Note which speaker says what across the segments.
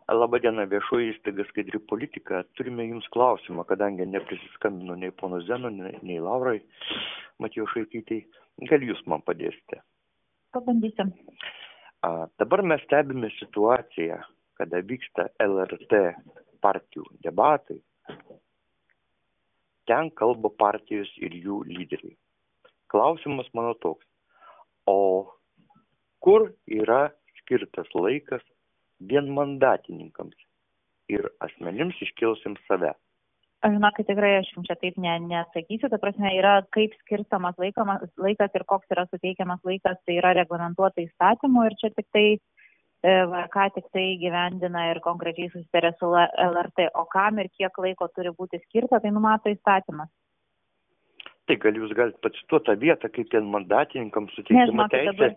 Speaker 1: Labadiena, viešoji įstaiga Skaidri politika. Turime jums klausimą, kadangi neprisiskambino nei pono Zeno, nei Laurai Matijošaitytei. Gal jūs man padėsite?
Speaker 2: Pabandysim.
Speaker 1: Dabar mes stebime situaciją, kada vyksta LRT partijų debatai. Ten kalba partijos ir jų lyderiai. Klausimas mano toks. O kur yra skirtas laikas vienmandatininkams ir asmenims iškilusiems save?
Speaker 2: Aš žinau, kad tikrai aš jums čia taip nesakysiu. Ta prasme, yra kaip skirstamas laikas ir koks yra suteikiamas laikas, tai yra reglamentuota įstatymu ir čia tik tai VRK tik tai gyvendina ir konkrečiai susitarė su LRT. O kam ir kiek laiko turi būti skirta, tai numato įstatymas.
Speaker 1: Tai gal jūs galite pacituoti tą vietą, kaip ten mandatininkams suteikiama teisė.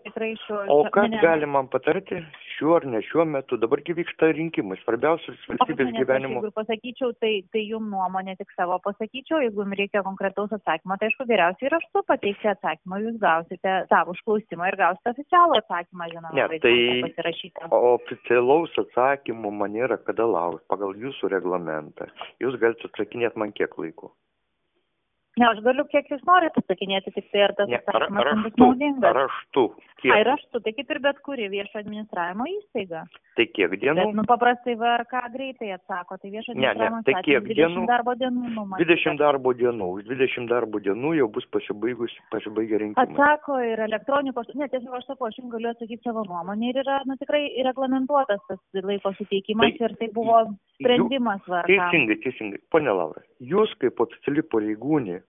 Speaker 1: O kas gali man patarti šiuo ar ne šiuo metu? Dabargi vyksta rinkimai, svarbiausias valstybės gyvenimo.
Speaker 2: Jeigu pasakyčiau, tai jums nuomonė tik savo pasakyčiau. Jeigu jums reikia konkretaus atsakymo, tai aišku geriausiai raštu pateikti atsakymą. Jūs gausite savo užklausimą ir gausite oficialų atsakymą, žinoma.
Speaker 1: Ne, tai oficialaus atsakymo man nėra kada laukti pagal jūsų reglamentą. Jūs galite atsakinėti man kiek laiko?
Speaker 2: Ne, aš galiu kiek jūs norite atsakinėti, tik tai ar tas atsakymas jums bus naudingas.
Speaker 1: Raštu. Kiek?
Speaker 2: Raštu, tai kaip ir bet kuri viešo administravimo įstaiga.
Speaker 1: Tai kiek dienų?
Speaker 2: Bet, paprastai VRK greitai atsako, tai viešo administravimo
Speaker 1: tai kiek
Speaker 2: 20 darbo dienų numatyta.
Speaker 1: 20 darbo dienų. Už 20 darbo dienų jau bus pasibaigę rinkimai.
Speaker 2: Atsako ir elektroniniu paštu. Ne, tiesiog aš sakau, aš jums galiu atsakyti savo nuomonę ir yra tikrai reglamentuotas tas laiko suteikimas ir tai buvo sprendimas VRK.
Speaker 1: Teisingai. Pone Laura, jūs kaip oficiali pareigūnė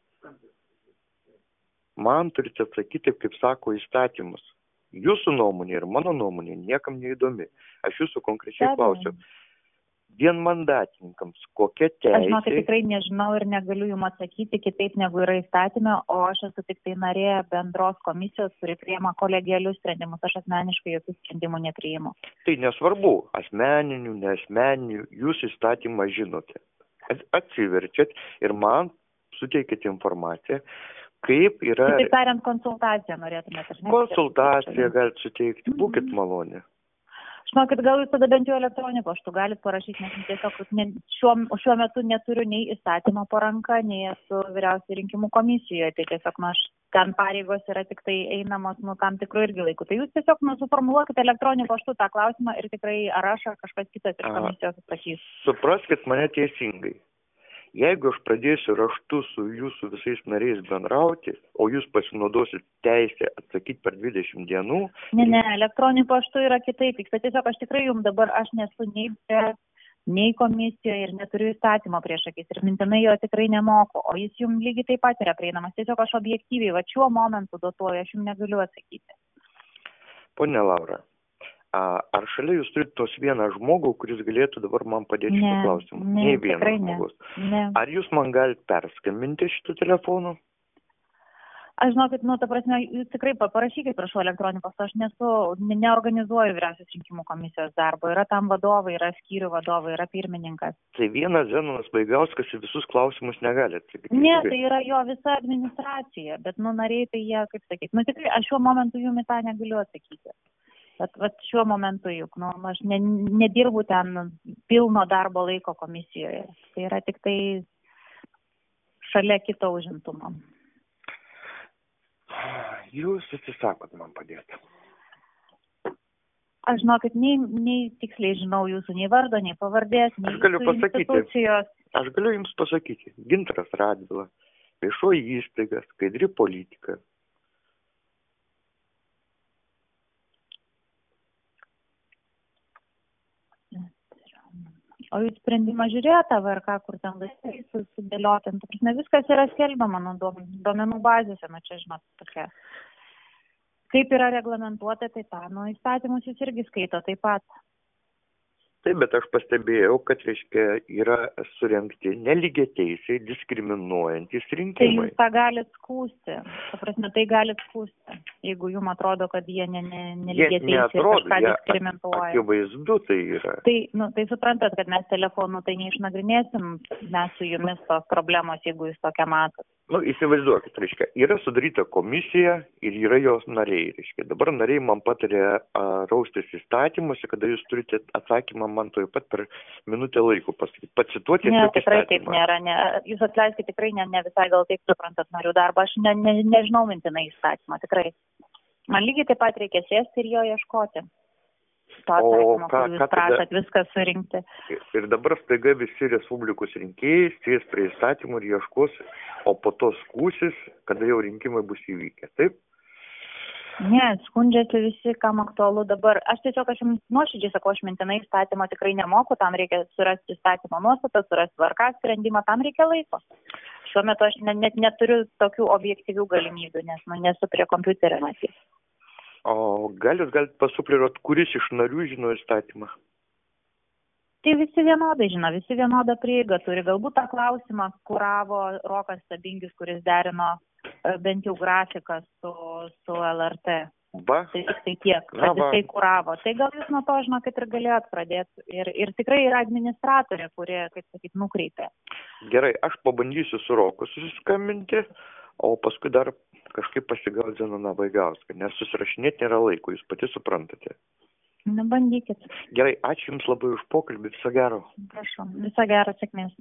Speaker 1: man turite atsakyti, kaip sako įstatymus. Jūsų nuomonė ir mano nuomonė niekam neįdomi. Aš jūsų konkrečiai klausiu. Vienmandatininkams kokia teisė?
Speaker 2: Aš žinau, kad tikrai nežinau ir negaliu jums atsakyti kitaip negu yra įstatyme, o aš esu tik tai narė bendros komisijos, kuri priima kolegialius sprendimus. Aš asmeniškai jokių sprendimų nepriimu.
Speaker 1: Tai nesvarbu, asmeninių, neasmeninių, jūs įstatymą žinote. Atsiverčiat ir man suteikite informaciją. Kaip yra...
Speaker 2: Taip tariant, konsultaciją norėtumėte, ar ne?
Speaker 1: Konsultaciją galite suteikti, būkit malonė.
Speaker 2: Žinokit, gal jūs tada bent jau elektroniniu paštu galite parašyti, nes tiesiog šiuo metu neturiu nei įstatymo po ranka, nei esu vyriausiai rinkimų komisijoje, tai tiesiog ten pareigos yra tik tai einamos tam tikrų irgi laikų. Tai jūs tiesiog suformuluokite elektroniniu paštu tą klausimą ir tikrai ar aš ar kažkas kitas iš komisijos atsakys.
Speaker 1: Supraskit mane teisingai. Jeigu aš pradėsiu raštu su jūsų visais nariais bendrauti, o jūs pasinaudosit teisę atsakyti per 20 dienų...
Speaker 2: Ne, elektroniniu paštu yra kitaip. Tiesiog aš tikrai jums dabar, aš nesu nei komisijoje ir neturiu įstatymo prieš akis ir mintinai jo tikrai nemoku, o jis jums lygiai taip pat yra prieinamas. Tiesiog aš objektyviai, šiuo momentu dotuoju, aš jums negaliu atsakyti.
Speaker 1: Pone Laura, ar šalia jūs turite tos vieną žmogų, kuris galėtų dabar man padėti šitą klausimą?
Speaker 2: Ne,
Speaker 1: tikrai žmogus.
Speaker 2: Ne.
Speaker 1: Ar jūs man galite perskambinti šitų telefonų?
Speaker 2: Aš žinau, kad, ta prasme, jūs tikrai parašykit, prašau, elektroniniu paštu. Aš neorganizuoju vyriausios rinkimų komisijos darbo. Yra tam vadovai, yra skyrių vadovai, yra pirmininkas.
Speaker 1: Tai vienas Zenonas Baigauskas į visus klausimus negali atsakyti.
Speaker 2: Ne, tai yra jo visa administracija, bet, nariai, tai jie, kaip sakyti, tikrai, aš šiuo momentu jums tą negaliu atsakyti. Bet šiuo momentu juk, aš nedirbu ten pilno darbo laiko komisijoje. Tai yra tik tai šalia kito užimtumo.
Speaker 1: Jūs atsisakot man padėti.
Speaker 2: Aš žinau, kad nei tiksliai žinau jūsų nei vardo, nei pavardės, nei institucijos.
Speaker 1: Aš galiu jums pasakyti. Gintaras Radvila, viešoji įstaiga, Skaidri politika.
Speaker 2: O jūs sprendimą žiūrėjote VRK, kur ten laikai sudėlioti. Viskas yra skelbiama duomenų bazėse, čia žinot, tokia. Kaip yra reglamentuota, tai įstatymus jūs irgi skaito taip pat.
Speaker 1: Taip, bet aš pastebėjau, kad, yra surengti nelygiateisiai, diskriminuojantis rinkimai.
Speaker 2: Tai jūs tą galit skųsti. Tai galit skųsti, jeigu jums atrodo, kad jie nelygiateisiai kažką diskriminuoja.
Speaker 1: Akivaizdu tai yra.
Speaker 2: Tai suprantat, kad mes telefonu tai neišnagrinėsim, mes su jumis tos problemos, jeigu jūs tokią matot.
Speaker 1: Įsivaizduokit, yra sudaryta komisija ir yra jos nariai. Dabar nariai man patarė raustis įstatymuose, kada jūs turite atsakymą man tuoj pat per minutę laiko pasakyti, pacituoti.
Speaker 2: Ne, tikrai taip nėra. Ne. Jūs atleiskite, tikrai ne visai gal taip suprantat narių darbą. Aš nežinau mintinai įstatymą, tikrai. Man lygiai taip pat reikia sėsti ir jo ieškoti. To atsakymo, kur jūs prašot viską surinkti.
Speaker 1: Ir dabar staiga visi Respublikos rinkėjai sės prie įstatymų ir ieškos, o po to skūsis, kada jau rinkimai bus įvykę. Taip?
Speaker 2: Ne, skundžiasi visi, kam aktualu dabar. Aš jums nuoširdžiai sakau, aš mintinai įstatymą tikrai nemoku, tam reikia surasti įstatymo nuostatą, surasti tvarką sprendimą, tam reikia laiko. Šiuo metu aš net neturiu tokių objektyvių galimybių, nes nesu prie kompiuterio matyti.
Speaker 1: O gal jūs galite pasupliruoti, kuris iš narių žino įstatymą?
Speaker 2: Tai visi vienodai žino, visi vienodą prieigą turi. Galbūt tą klausimą kuravo Rokas Stabingis, kuris derino bent jau grafiką su LRT.
Speaker 1: Va.
Speaker 2: Tai tik tai tiek, kad jisai kuravo. Tai gal jūs nuo to, žinokit, ir galėjot pradėti. Ir tikrai yra administratorė, kurie, kaip sakyt, nukreipė.
Speaker 1: Gerai, aš pabandysiu su Roku susiskambinti, o paskui dar kažkaip pasigaut Zenoną Vaigauską, nes susirašinėti nėra laiko, jūs pati suprantate.
Speaker 2: Na, bandykit.
Speaker 1: Gerai, ačiū Jums labai už pokalbį, viso gero.
Speaker 2: Prašau, viso gero, sėkmės.